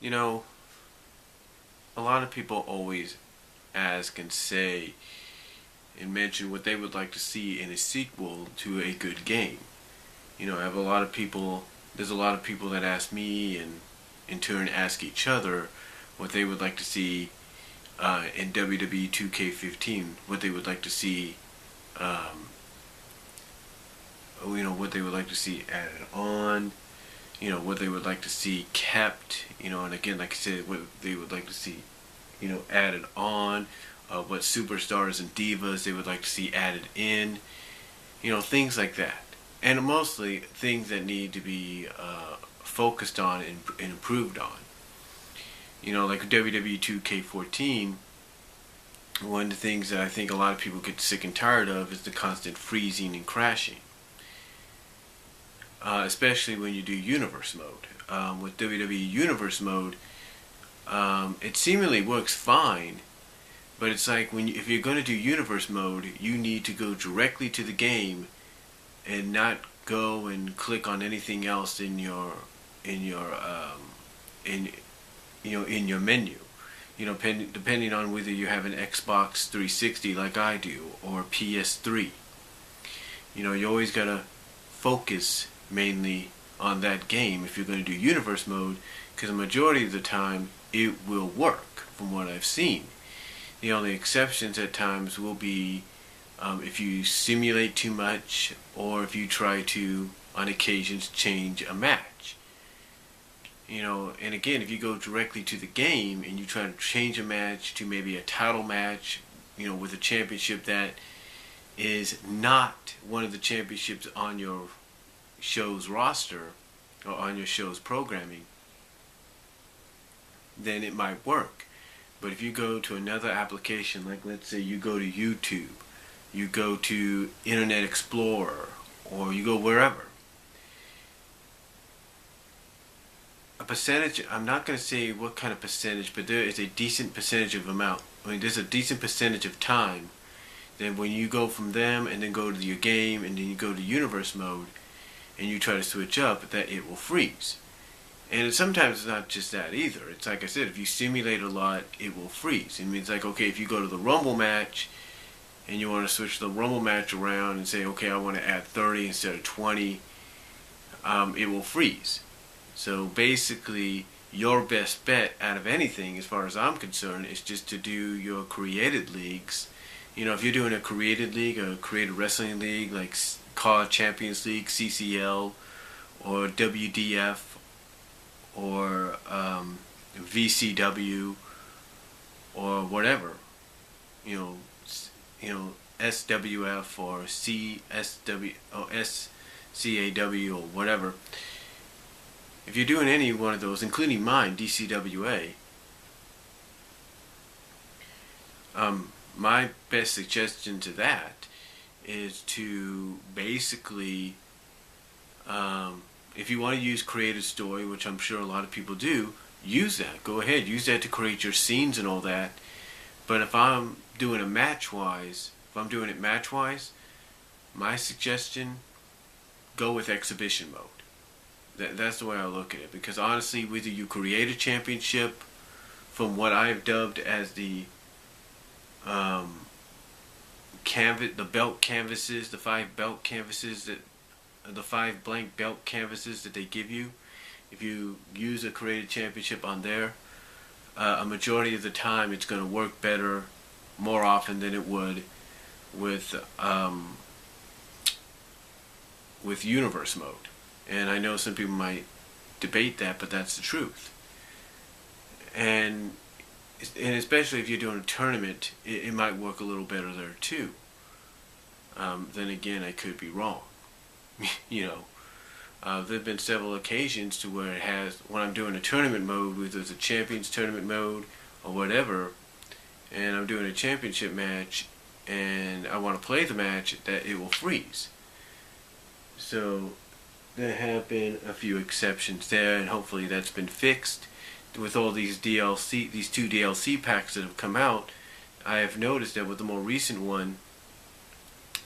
You know, a lot of people always ask and say and mention what they would like to see in a sequel to a good game. I have a lot of people, there's a lot of people that ask me and in turn ask each other what they would like to see in WWE 2K15, what they would like to see, um, what they would like to see added on, what they would like to see kept, and again, like I said, what they would like to see, added on, what superstars and divas they would like to see added in, things like that. And mostly things that need to be focused on and improved on. Like WWE 2K14, one of the things that I think a lot of people get sick and tired of is the constant freezing and crashing. Especially when you do Universe Mode. With WWE Universe Mode, it seemingly works fine, but it's like if you're going to do Universe Mode, you need to go directly to the game and not go and click on anything else in your menu. Depending on whether you have an Xbox 360 like I do or PS3. You always gotta focus mainly on that game if you're going to do Universe Mode, because the majority of the time it will work from what I've seen. The only exceptions at times will be if you simulate too much, or if you try to, on occasions, change a match. And again, if you go directly to the game and you try to change a match to maybe a title match, with a championship that is not one of the championships on your show's roster or on your show's programming, then it might work. But if you go to another application, like let's say you go to YouTube, you go to Internet Explorer, or you go wherever, a percentage, I'm not going to say what kind of percentage, but there is a decent percentage of amount. There's a decent percentage of time that when you go from them and then go to your game and then you go to Universe Mode and you try to switch up, that it will freeze. And sometimes it's not just that either. It's like I said, if you simulate a lot, it will freeze. It means like, okay, if you go to the Rumble match and you want to switch the Rumble match around and say, okay, I want to add 30 instead of 20, it will freeze. So basically, your best bet out of anything, as far as I'm concerned, is just to do your created leagues. If you're doing a created league, a created wrestling league, like COD Champions League, CCL, or WDF, or VCW, or whatever, SWF or CSW or SCAW or whatever. If you're doing any one of those, including mine, DCWA, my best suggestion to that is to basically, if you want to use creative story, which I'm sure a lot of people do, use that. Go ahead, use that to create your scenes and all that. But if I'm doing it match-wise, my suggestion, go with exhibition mode. That's the way I look at it. Because honestly, whether you create a championship from what I've dubbed as the belt canvases, the 5 belt canvases the 5 blank belt canvases that they give you, if you use a created championship on there, a majority of the time it's going to work better more often than it would with Universe Mode. And I know some people might debate that, but that's the truth. And especially if you're doing a tournament, it might work a little better there too. Then again, I could be wrong. There've been several occasions to where it has, when I'm doing a tournament mode, whether it's a Champions Tournament mode or whatever, and I'm doing a championship match, and I want to play the match, that it will freeze. So there have been a few exceptions there, and hopefully that's been fixed. With all these two DLC packs that have come out, I have noticed that with the more recent one,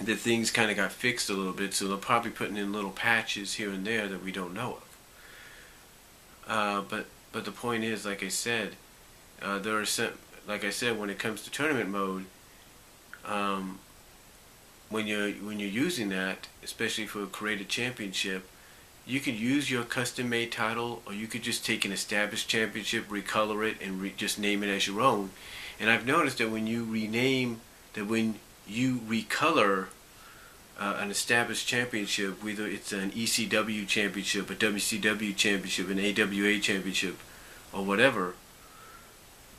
that things kind of got fixed a little bit, so they're probably putting in little patches here and there that we don't know of. But but the point is, like I said, there are some, like I said, when it comes to tournament mode, um, when you're using that, especially for a created championship, you could use your custom-made title, or you could just take an established championship, recolor it, and just name it as your own. And I've noticed that when you recolor an established championship, whether it's an ECW championship, a WCW championship, an AWA championship, or whatever,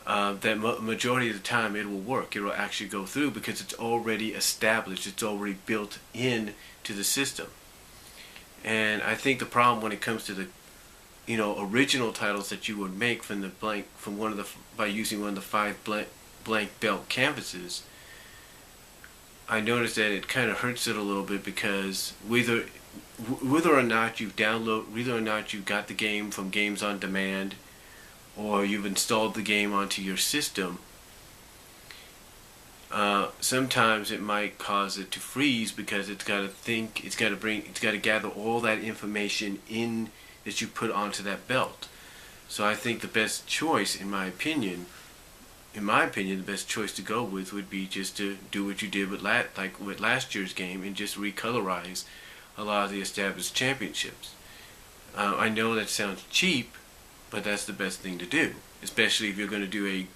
that majority of the time it will work. It will actually go through because it's already established. It's already built in to the system. And I think the problem when it comes to the, original titles that you would make from the blank, by using one of the 5 blank belt canvases, I noticed that it kind of hurts it a little bit, because whether or not you've got the game from Games on Demand, or you've installed the game onto your system, sometimes it might cause it to freeze, because it's got to gather all that information in that you put onto that belt. So I think the best choice, in my opinion, the best choice to go with would be just to do what you did with last year's game, and just recolorize a lot of the established championships. I know that sounds cheap, but that's the best thing to do, especially if you're going to do a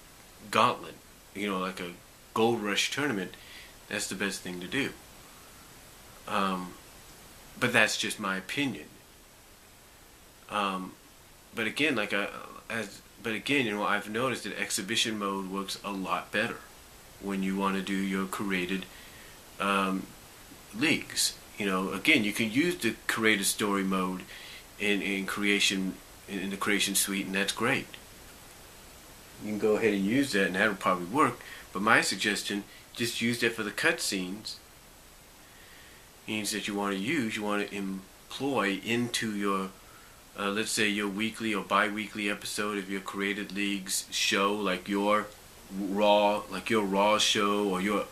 gauntlet, like a Gold Rush tournament. That's the best thing to do. But that's just my opinion. But again, I've noticed that exhibition mode works a lot better when you want to do your created leagues. Again, you can use the creative story mode in the creation suite, and that's great. You can go ahead and use that, and that'll probably work. But my suggestion, just use that for the cutscenes. Means that you want to employ into your, let's say, your weekly or bi-weekly episode of your created leagues show, like your Raw show, or your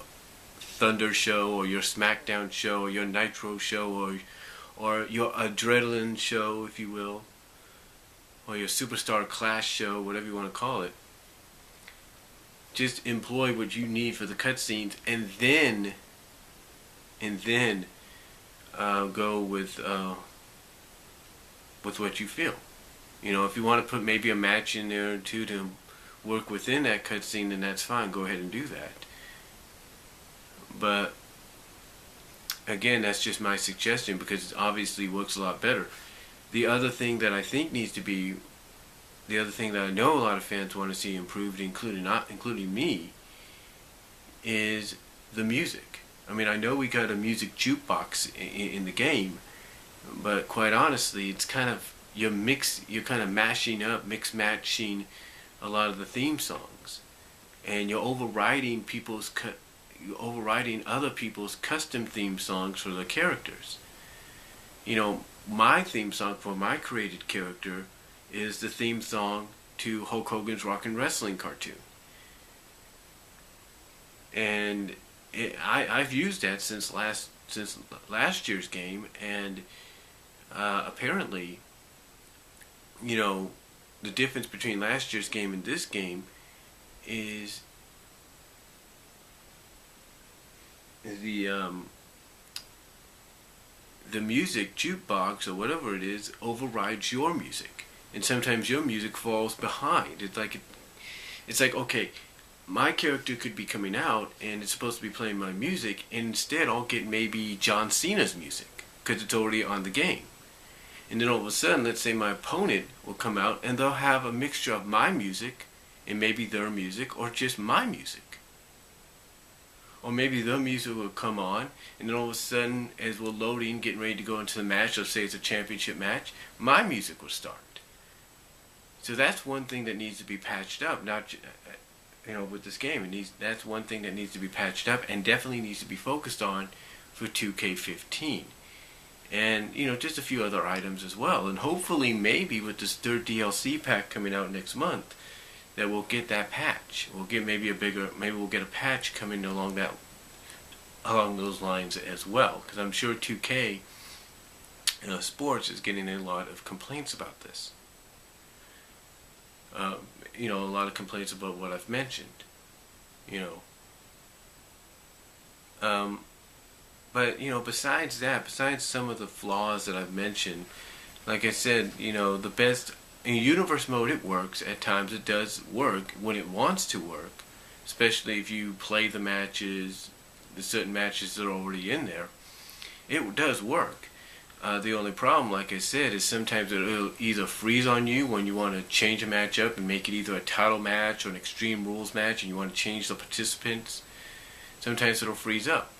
Thunder show, or your SmackDown show, or your Nitro show, or your Adrenaline show, if you will, or your Superstar Clash show, whatever you want to call it. Just employ what you need for the cutscenes, and then go with what you feel. If you want to put maybe a match in there or two to work within that cutscene, then that's fine. Go ahead and do that. But again, that's just my suggestion, because it obviously works a lot better. The other thing that I know a lot of fans want to see improved, including me, is the music. I mean, I know we got a music jukebox in the game, but quite honestly, it's kind of you're kind of mix matching a lot of the theme songs, and you're overriding other people's custom theme songs for their characters. My theme song for my created character is the theme song to Hulk Hogan's Rockin' Wrestling cartoon, and I've used that since last year's game, and apparently, the difference between last year's game and this game is the music jukebox, or whatever it is, overrides your music, and sometimes your music falls behind. It's like, okay, my character could be coming out and it's supposed to be playing my music, and instead I'll get maybe John Cena's music because it's already on the game. And then all of a sudden, let's say my opponent will come out and they'll have a mixture of my music and maybe their music, or just my music. Or maybe their music will come on, and then all of a sudden, as we're loading, getting ready to go into the match, let's say it's a championship match, my music will start. So that's one thing that needs to be patched up, with this game. That's one thing that needs to be patched up, and definitely needs to be focused on for 2K15. And, just a few other items as well. And hopefully, maybe with this third DLC pack coming out next month, that we'll get that patch. We'll get maybe we'll get a patch coming along those lines as well. Because I'm sure 2K Sports is getting a lot of complaints about this. Uh, a lot of complaints about what I've mentioned. You know, um, but besides that, besides some of the flaws that I've mentioned, like I said, the best in universe mode it works. At times it does work when it wants to work, especially if you play the certain matches that are already in there. It does work. The only problem, like I said, is sometimes it'll either freeze on you when you want to change a match up and make it either a title match or an Extreme Rules match and you want to change the participants. Sometimes it'll freeze up.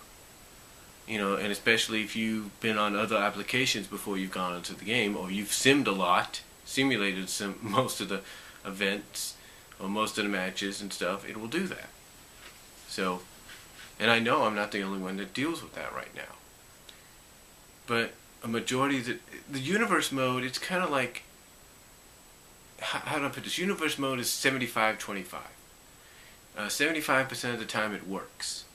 And especially if you've been on other applications before you've gone into the game, or you've simmed a lot, simulated most of the events or most of the matches and stuff, it will do that. So, and I know I'm not the only one that deals with that right now. But a majority of the universe mode, it's kind of like, how do I put this? Universe mode is 75-25. 75% of the time it works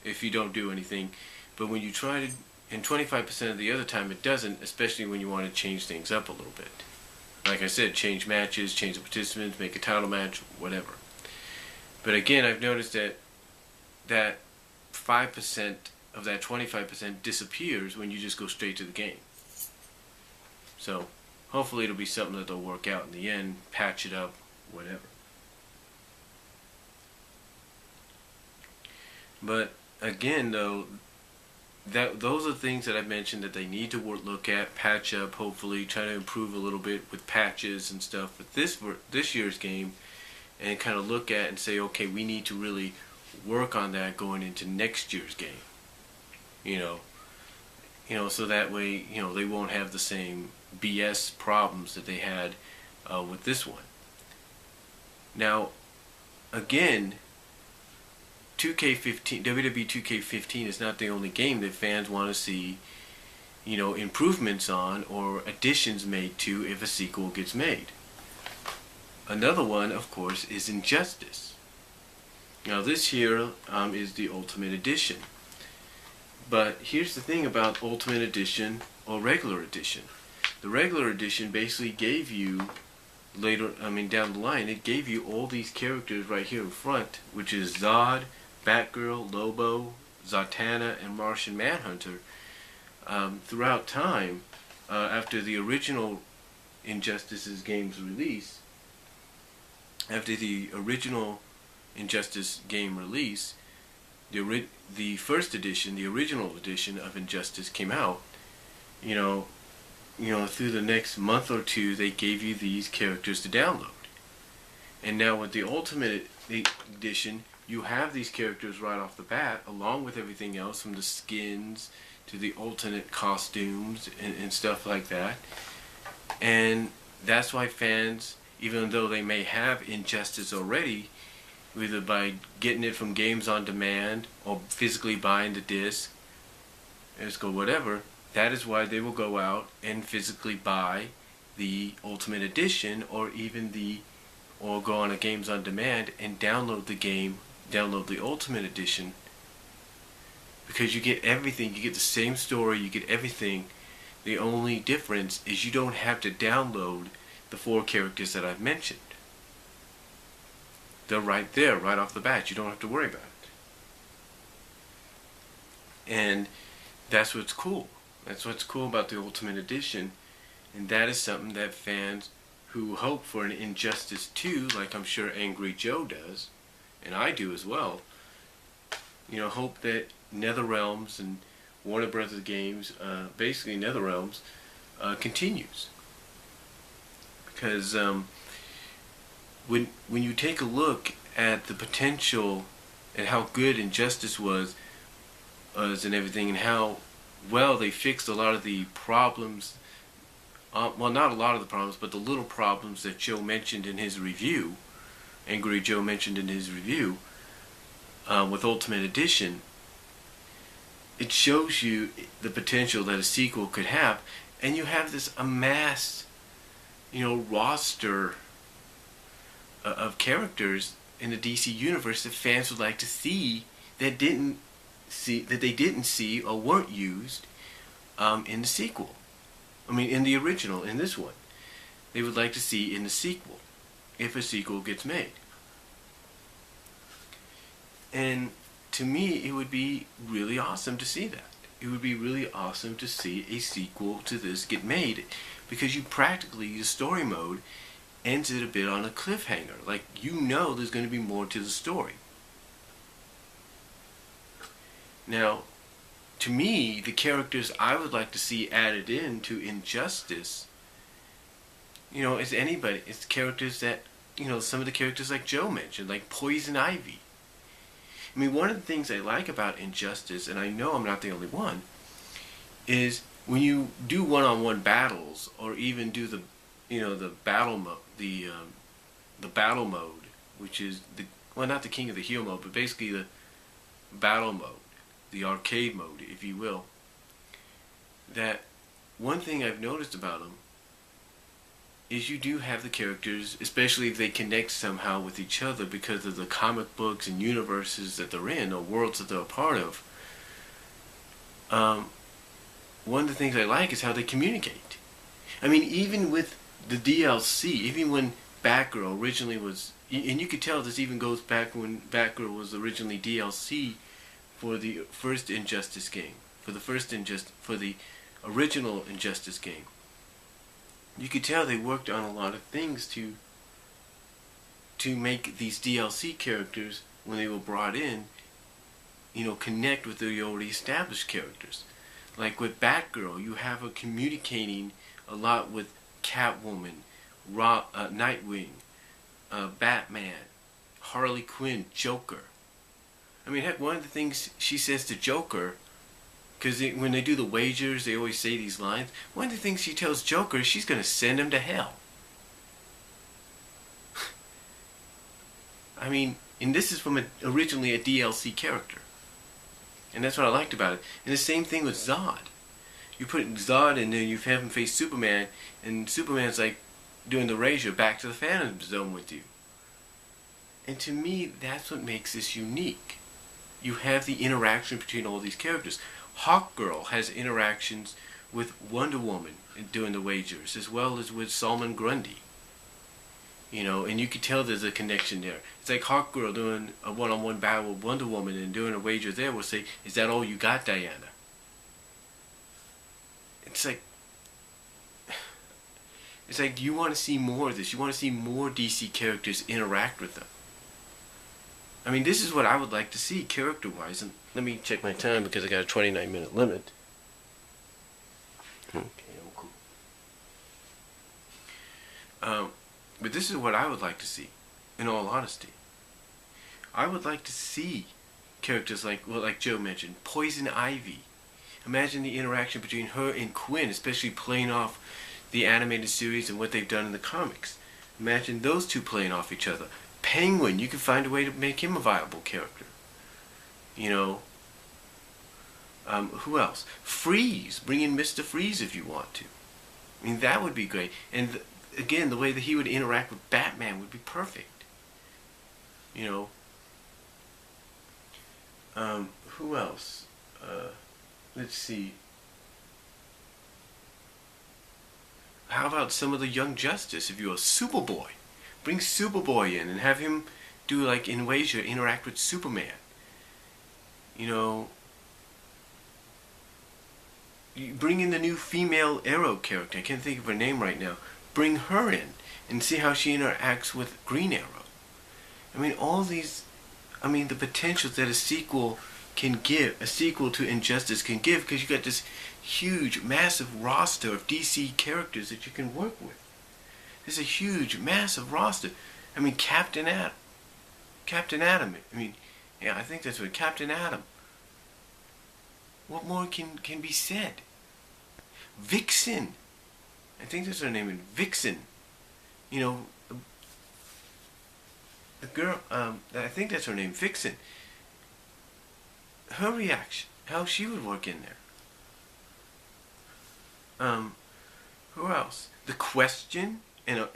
if you don't do anything, but when you try to, and 25% of the other time it doesn't, especially when you want to change things up a little bit. Like I said, change matches, change the participants, make a title match, whatever. But again, I've noticed that 5% of that 25% disappears when you just go straight to the game. So hopefully it'll be something that they'll work out in the end, patch it up, whatever. But again, though, those are things that I've mentioned that they need to look at, patch up, hopefully try to improve a little bit with patches and stuff with this year's game, and kind of look at and say, okay, we need to really work on that going into next year's game. So that way, they won't have the same BS problems that they had with this one. Now, again, WWE 2K15 is not the only game that fans want to see, improvements on or additions made to if a sequel gets made. Another one, of course, is Injustice. Now, this here is the Ultimate Edition. But here's the thing about Ultimate Edition or Regular Edition. The Regular Edition basically gave you down the line, it gave you all these characters right here in front, which is Zod, Batgirl, Lobo, Zatanna, and Martian Manhunter. Throughout time, after the original Injustice's game's release, after the original Injustice game release, the first edition, the original edition of Injustice came out. Through the next month or two, they gave you these characters to download. And now with the Ultimate Edition, you have these characters right off the bat, along with everything else, from the skins to the alternate costumes and stuff like that. And that's why fans, even though they may have Injustice already, either by getting it from Games on Demand or physically buying the disc, whatever, that is why they will go out and physically buy the Ultimate Edition or go on a Games on Demand and download the game, download the Ultimate Edition, because you get everything, you get the same story, you get everything. The only difference is you don't have to download the 4 characters that I've mentioned. They're right there, right off the bat. You don't have to worry about it. And that's what's cool. That's what's cool about the Ultimate Edition. And that is something that fans who hope for an Injustice 2, like I'm sure Angry Joe does, and I do as well, hope that NetherRealms and Warner Brothers Games, basically NetherRealms, continues. Because when you take a look at the potential and how good Injustice was and everything, and how well they fixed a lot of the problems, well, not a lot of the problems, but the little problems that Joe mentioned in his review, Angry Joe mentioned in his review, with Ultimate Edition, it shows you the potential that a sequel could have, and you have this amassed, roster of characters in the DC universe that fans would like to see that they didn't see or weren't used in the sequel. In the original, in this one, they would like to see in the sequel. if a sequel gets made. And to me, it would be really awesome to see that. It would be really awesome to see a sequel to this get made, because you practically, the story mode ends it a bit on a cliffhanger. Like, you know there's going to be more to the story. Now, to me, the characters I would like to see added into Injustice, is anybody. It's characters that, some of the characters like Joe mentioned, like Poison Ivy. I mean, one of the things I like about Injustice, and I know I'm not the only one, is when you do one-on-one battles, or even do the battle mode, the battle mode, which is not the King of the Hill mode, but basically the battle mode, the arcade mode, if you will. That one thing I've noticed about them is you do have the characters, especially if they connect somehow with each other because of the comic books and universes that they're in, or worlds that they're a part of. One of the things I like is how they communicate. I mean, even with the DLC, even when Batgirl originally was, and you could tell this even goes back when Batgirl was originally DLC for the first Injustice game, for the original Injustice game. You could tell they worked on a lot of things to make these DLC characters, when they were brought in, connect with the already established characters. Like with Batgirl, you have her communicating a lot with Catwoman, Nightwing, Batman, Harley Quinn, Joker. I mean, heck, one of the things she says to Joker, because when they do the wagers, they always say these lines. One of the things she tells Joker is she's going to send him to hell. I mean, and this is from originally a DLC character. And that's what I liked about it. And the same thing with Zod. You put Zod in there, you have him face Superman, and Superman's like doing the razor back to the Phantom Zone with you. And to me, that's what makes this unique. You have the interaction between all these characters. Hawkgirl has interactions with Wonder Woman doing the wagers, as well as with Solomon Grundy. And you can tell there's a connection there. It's like Hawkgirl doing a one-on-one battle with Wonder Woman and doing a wager there will say, "Is that all you got, Diana?" It's like you want to see more of this. You want to see more DC characters interact with them. I mean, this is what I would like to see character-wise. And let me check my time because I got a 29-minute limit. Okay, I'm cool. But this is what I would like to see, in all honesty. I would like to see characters like Joe mentioned, Poison Ivy. Imagine the interaction between her and Quinn, especially playing off the animated series and what they've done in the comics. Imagine those two playing off each other. Penguin, you can find a way to make him a viable character. Who else? Freeze, bring in Mr. Freeze if you want to. I mean, that would be great. And again, the way that he would interact with Batman would be perfect. Who else? Let's see. How about some of the Young Justice, if you're a Superboy? Bring Superboy in and have him do, like in Wager, interact with Superman. You bring in the new female Arrow character. I can't think of her name right now. Bring her in and see how she interacts with Green Arrow. I mean, all these, the potential that a sequel to Injustice can give, because you got this huge, massive roster of DC characters that you can work with. There's a huge, massive roster. I mean, Captain Atom. I think that's what Captain Atom. What more can be said? Vixen. I think that's her name. Vixen. The girl. I think that's her name. Vixen. Her reaction, how she would work in there. Who else? The Question. And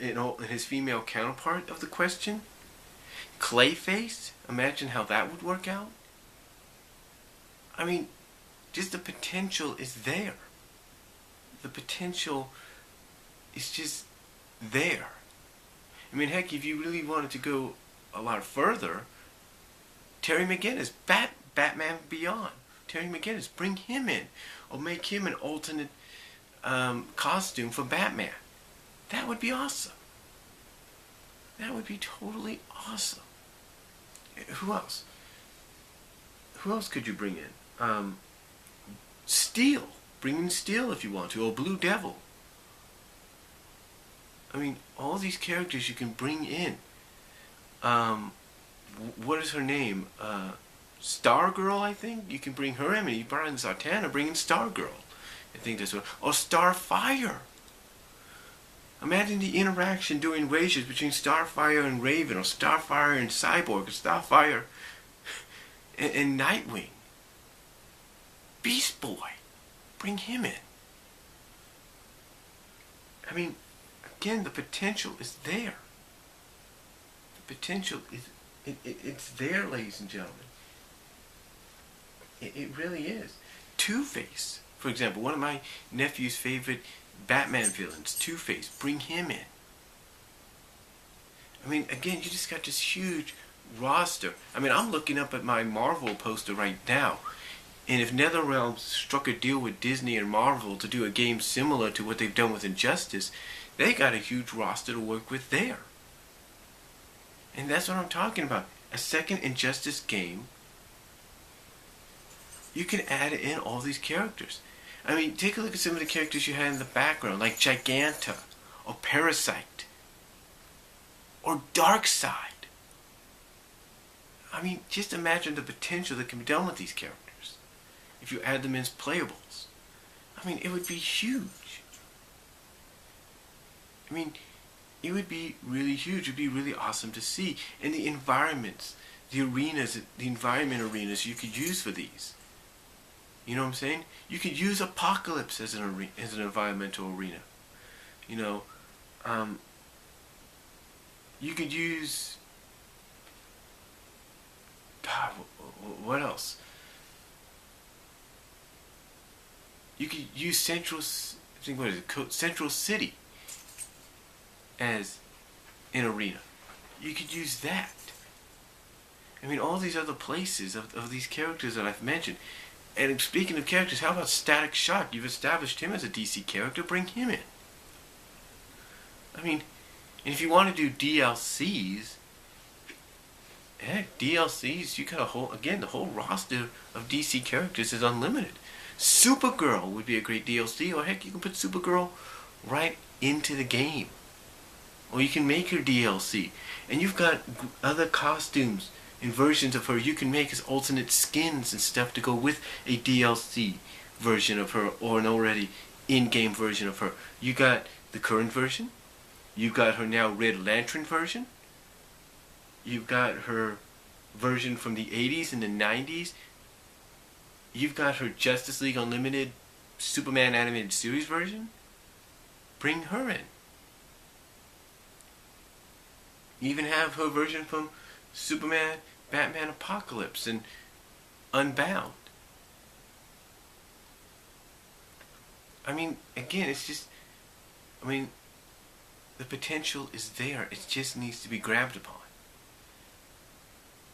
his female counterpart of the Question, Clayface. Imagine how that would work out. I mean, just the potential is there. The potential is just there. I mean, heck, if you really wanted to go a lot further, Terry McGinnis, Batman Beyond. Terry McGinnis, bring him in, or make him an alternate costume for Batman. That would be awesome. That would be totally awesome. Who else? Who else could you bring in? Steel. Bring in Steel if you want to, or Blue Devil. I mean, all these characters you can bring in. What is her name? Stargirl, I think? You can bring her in. I mean, you brought in Zatanna, bring in Stargirl. I think that's what. Or Starfire. Imagine the interaction during Wages between Starfire and Raven, or Starfire and Cyborg, or Starfire and Nightwing. Beast Boy. Bring him in. I mean, again, the potential is there. The potential is, it's there, ladies and gentlemen. It really is. Two-Face, for example, one of my nephew's favorite Batman villains, Two-Face, bring him in. I mean, again, you just got this huge roster. I mean, I'm looking up at my Marvel poster right now, and if NetherRealm struck a deal with Disney and Marvel to do a game similar to what they've done with Injustice, they got a huge roster to work with there. And that's what I'm talking about. A second Injustice game, you can add in all these characters. I mean, take a look at some of the characters you had in the background, like Giganta, or Parasite, or Darkseid. I mean, just imagine the potential that can be done with these characters if you add them in as playables. I mean, it would be huge. I mean, it would be really huge. It would be really awesome to see. And the environments, the arenas, the environment arenas you could use for these. You know what I'm saying? You could use Apocalypse as an environmental arena. You know, you could use, God, what else? You could use Central City as an arena. You could use that. I mean, all these other places of these characters that I've mentioned. And speaking of characters, how about Static Shock? You've established him as a DC character. Bring him in. I mean, and if you want to do DLCs, heck, DLCs, you got the whole roster of DC characters is unlimited. Supergirl would be a great DLC, or heck, you can put Supergirl right into the game. Or you can make her DLC. And you've got other costumes and versions of her you can make as alternate skins and stuff to go with a DLC version of her, or an already in-game version of her. You got the current version. You've got her now Red Lantern version. You've got her version from the 80s and the 90s. You've got her Justice League Unlimited Superman animated series version. Bring her in. You even have her version from Superman, Batman Apocalypse, and Unbound. I mean, again, it's just, I mean, the potential is there. It just needs to be grabbed upon.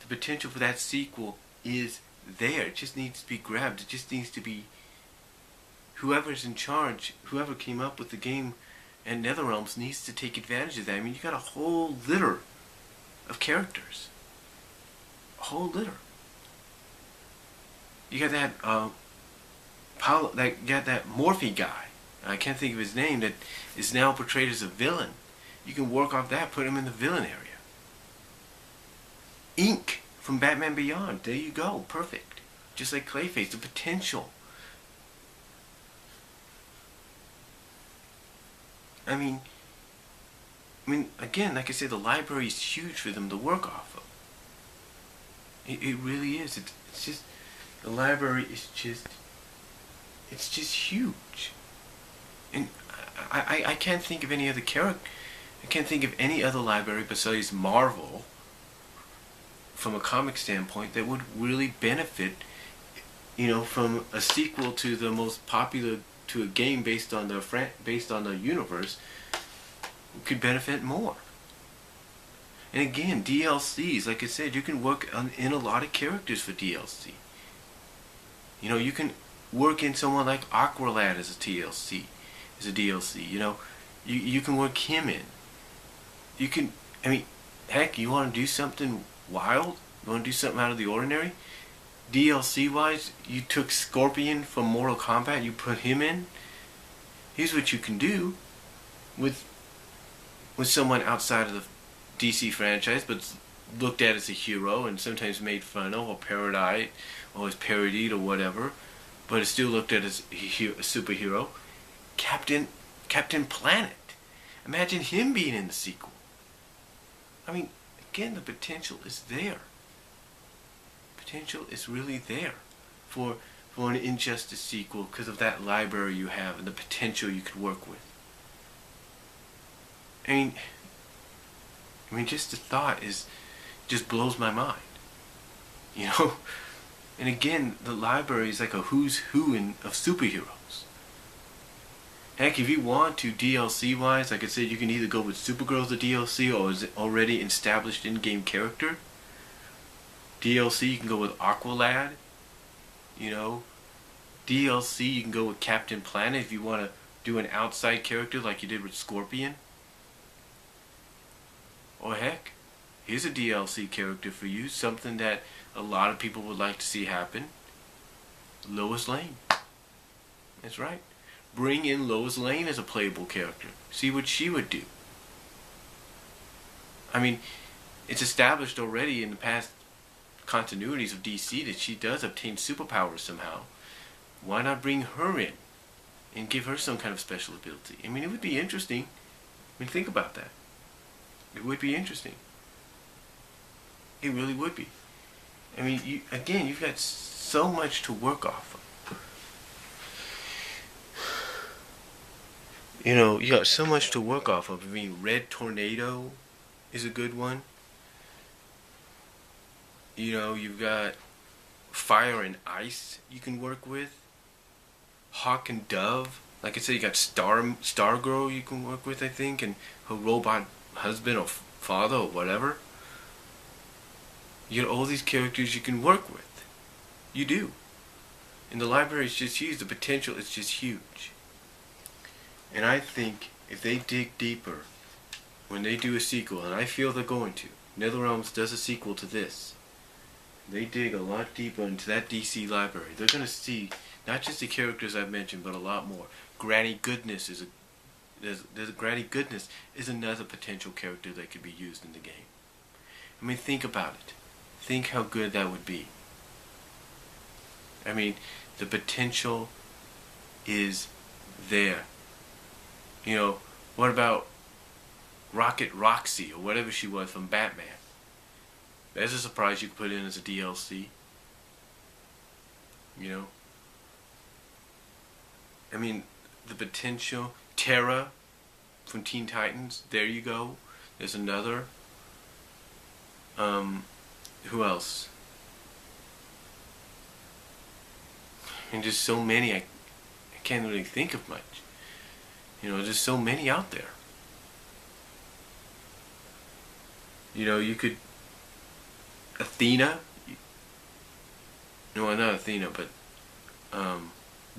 The potential for that sequel is there. It just needs to be grabbed. It just needs to be, whoever's in charge, whoever came up with the game and NetherRealms needs to take advantage of that. I mean, you got a whole litter of characters. A whole litter. You got that that Morphe guy. I can't think of his name, that is now portrayed as a villain. You can work off that, put him in the villain area. Ink from Batman Beyond. There you go. Perfect. Just like Clayface, the potential. I mean, again, like I said, the library is huge for them to work off of. It really is. It's just, the library is just, it's just huge. And I can't think of any other character. I can't think of any other library besides Marvel, from a comic standpoint, that would really benefit, you know, from a sequel to the most popular, to a game based on the universe, could benefit more. And again, DLCs, like I said, you can work in a lot of characters for DLC. You know, you can work in someone like Aqualad as a TLC, as a DLC. You know, you can work him in. You can, I mean, heck, you want to do something wild? You want to do something out of the ordinary? DLC wise, you took Scorpion from Mortal Kombat, you put him in. Here's what you can do with someone outside of the DC franchise, but looked at as a hero and sometimes made fun of or parodied or is parodied or whatever, but is still looked at as a superhero. Captain Planet. Imagine him being in the sequel. I mean, again, the potential is there. Potential is really there for an Injustice sequel because of that library you have and the potential you could work with. I mean, just the thought just blows my mind. You know? And again, the library is like a who's who of superheroes. Heck, if you want to, DLC wise, like I said, you can either go with Supergirl as a DLC or is it already established in-game character. DLC, you can go with Aqualad. You know? DLC, you can go with Captain Planet if you want to do an outside character like you did with Scorpion. Or heck, here's a DLC character for you, something that a lot of people would like to see happen. Lois Lane. That's right. Bring in Lois Lane as a playable character. See what she would do. I mean, it's established already in the past continuities of DC that she does obtain superpowers somehow. Why not bring her in and give her some kind of special ability? I mean, it would be interesting. I mean, think about that. It would be interesting. It really would be. I mean, you've got so much to work off of. You know, you got so much to work off of. I mean, Red Tornado is a good one. You know, you've got Fire and Ice you can work with. Hawk and Dove. Like I said, you got Stargirl you can work with, I think, and her robot husband or father or whatever. You got all these characters you can work with. You do. And the library is just huge. The potential is just huge. And I think if they dig deeper when they do a sequel, and I feel they're going to, NetherRealms does a sequel to this, they dig a lot deeper into that DC library, they're going to see not just the characters I've mentioned, but a lot more. Granny Goodness is Granny Goodness is another potential character that could be used in the game. I mean, think about it. Think how good that would be. I mean, the potential is there. You know, what about Rocket Roxy or whatever she was from Batman? There's a surprise you could put in as a DLC. You know? I mean, the potential. Terra from Teen Titans. There you go. There's another. Who else? And just so many, I can't really think of much. You know, there's so many out there. You know, you could... Athena? No, not Athena, but...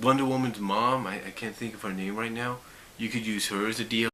Wonder Woman's mom, I can't think of her name right now. You could use her as a DLC.